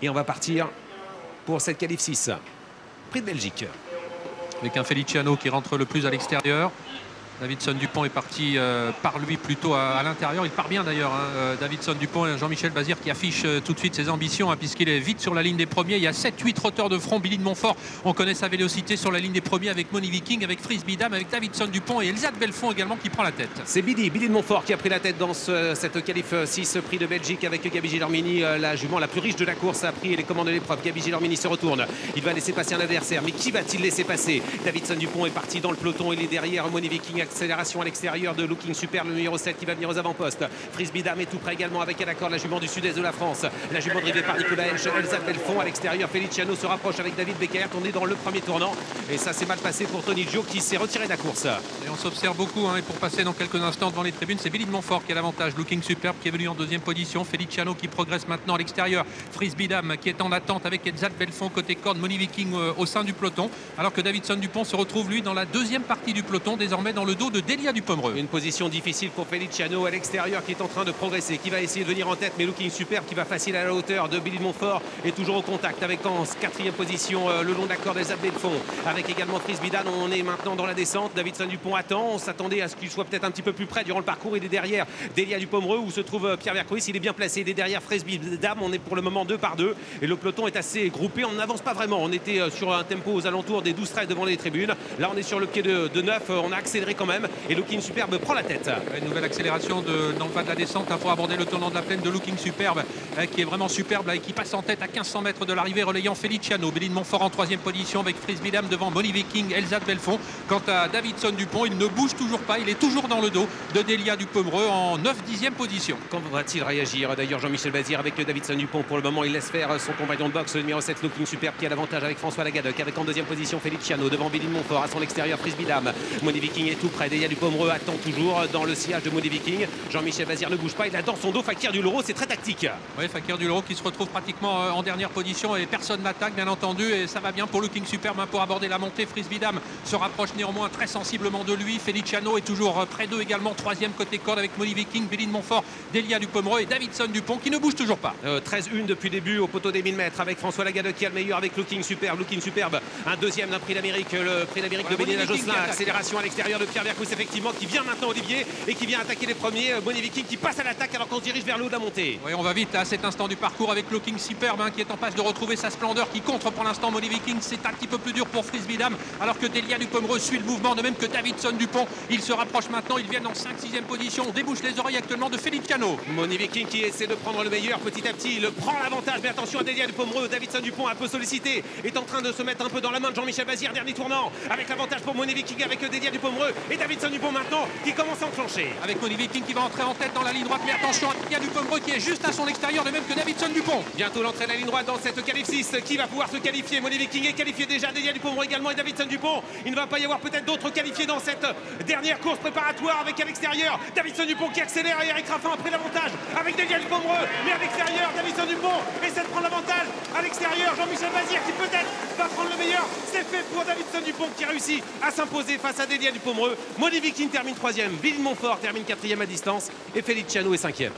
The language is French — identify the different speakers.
Speaker 1: Et on va partir pour cette qualif 6. Prix de Belgique.
Speaker 2: Avec un Feliciano qui rentre le plus à l'extérieur. Davidson Dupont est parti par lui plutôt à l'intérieur. Il part bien d'ailleurs, Davidson Dupont et Jean-Michel Bazir qui affiche tout de suite ses ambitions puisqu'il est vite sur la ligne des premiers. Il y a 7-8 trotteurs de front. Billy de Montfort, on connaît sa vélocité sur la ligne des premiers avec Money Viking, avec Frisbee Dame, avec Davidson Dupont et Elsa de Belfond également qui prend la tête.
Speaker 1: C'est Billy de Montfort qui a pris la tête dans cette qualif 6 prix de Belgique avec Gabi Gilormini, la jument la plus riche de la course, a pris les commandes de l'épreuve. Gabi Gilormini se retourne. Il va laisser passer un adversaire. Mais qui va-t-il laisser passer? Davidson Dupont est parti dans le peloton. Il est derrière Money Viking. Accélération à l'extérieur de Looking Super, le numéro 7 qui va venir aux avant-postes. Frisbee Dame est tout près également avec Alacor, la jument du sud-est de la France. La jument drivée par Nicolas Hench, Elsa de Belfond à l'extérieur. Feliciano se rapproche avec David Becker. On est dans le premier tournant. Et ça s'est mal passé pour Tony Gio qui s'est retiré de la course.
Speaker 2: Et on s'observe beaucoup. Et pour passer dans quelques instants devant les tribunes, c'est Billy de Montfort qui a l'avantage. Looking Superbe qui est venu en deuxième position. Feliciano qui progresse maintenant à l'extérieur. Frisbee Dame qui est en attente avec Elsa de Belfond côté corde. Money Viking au sein du peloton. Alors que Davidson Dupont se retrouve lui dans la deuxième partie du peloton, désormais dans le dos de Delia Dupomereux.
Speaker 1: Une position difficile pour Feliciano à l'extérieur qui est en train de progresser, qui va essayer de venir en tête, mais Looking Superbe qui va facile à la hauteur de Billy de Montfort est toujours au contact avec en quatrième position le long de la corde des Abdel Fond avec également Frisbee Dame. On est maintenant dans la descente. Davidson Dupont attend. On s'attendait à ce qu'il soit peut-être un petit peu plus près durant le parcours. Il est derrière Delia Dupomereux où se trouve Pierre Vercouris. Il est bien placé. Il est derrière Frisbee Dame. On est pour le moment 2 par 2 et le peloton est assez groupé. On n'avance pas vraiment. On était sur un tempo aux alentours des 12-13 devant les tribunes. Là, on est sur le pied de 9. On a accéléré quand même et Looking Superbe prend la tête.
Speaker 2: Une nouvelle accélération dans le bas de la descente pour aborder le tournant de la plaine de Looking Superbe qui est vraiment superbe et qui passe en tête à 1500 mètres de l'arrivée relayant Feliciano. Billy de Montfort en troisième position avec Frisbee Dame devant Money Viking, Elsa de Belfond. Quant à Davidson Dupont, il ne bouge toujours pas. Il est toujours dans le dos de Delia Dupomereux en 9/10e position.
Speaker 1: Quand va-t-il réagir d'ailleurs Jean-Michel Bazir avec Davidson Dupont? Pour le moment, il laisse faire son compagnon de boxe, le numéro 7 Looking Superbe qui a l'avantage avec François Lagadec avec en deuxième position Feliciano devant Billy de Montfort à son extérieur Frisbee Dame. Money Viking est tout près. Delia Dupomereux attend toujours dans le sillage de Money Viking. Jean-Michel Bazir ne bouge pas, il a dans son dos Fakir du Loro, c'est très tactique.
Speaker 2: Oui, Fakir du Loro qui se retrouve pratiquement en dernière position et personne n'attaque bien entendu et ça va bien pour Looking Superbe pour aborder la montée. Frisbee Dame se rapproche néanmoins très sensiblement de lui. Feliciano est toujours près d'eux également, troisième côté corde avec Money Viking, Billy de Montfort, Delia Dupomereux et Davidson Dupont qui ne bouge toujours pas.
Speaker 1: 13-1 depuis le début au poteau des 1000 mètres avec François Lagadec qui a le meilleur avec Looking Superbe. Looking Superbe, un deuxième d'un prix d'Amérique, le prix d'Amérique de Bénin Josselin. Accélération à l'extérieur de Pierre Vercouis effectivement qui vient maintenant Olivier et qui vient attaquer les premiers. Money Viking qui passe à l'attaque alors qu'on se dirige vers le haut de la montée.
Speaker 2: Oui, on va vite à cet instant du parcours avec Looking Superbe qui est en passe de retrouver sa splendeur, qui contre pour l'instant Money Viking. C'est un petit peu plus dur pour Frisbee Dame alors que Delia Dupomereux suit le mouvement, de même que Davidson Dupont. Il se rapproche maintenant, ils viennent en 5/6e position. On débouche les oreilles actuellement de Feliciano.
Speaker 1: Money Viking qui essaie de prendre le meilleur petit à petit, il prend l'avantage, mais attention à Delia Dupomereux. Davidson Dupont un peu sollicité, est en train de se mettre un peu dans la main de Jean-Michel Bazir, dernier tournant, avec l'avantage pour Money Viking avec Delia Dupomereux et Davidson Dupont maintenant qui commence à enclencher.
Speaker 2: Avec Money Viking qui va entrer en tête dans la ligne droite, mais attention à Delia Dupomereux qui est juste à son extérieur, de même que Davidson Dupont.
Speaker 1: Bientôt l'entrée de la ligne droite dans cette qualif 6. Qui va pouvoir se qualifier? Money Viking est qualifié déjà, Delia Dupomereux également et Davidson Dupont. Il ne va pas y avoir peut-être d'autres qualifiés dans cette dernière course préparatoire avec à l'extérieur Davidson Dupont qui accélère et Eric Raffin a pris l'avantage avec Delia Dupomereux, mais à l'extérieur Davidson Dupont essaie de prendre l'avantage à l'extérieur. Jean-Michel Bazir qui peut-être va prendre le meilleur. C'est fait pour Davidson Dupont qui réussit à s'imposer face à Delia Dupomereux. Money Viking termine 3e, Billy de Montfort termine 4e à distance et Feliciano est 5e.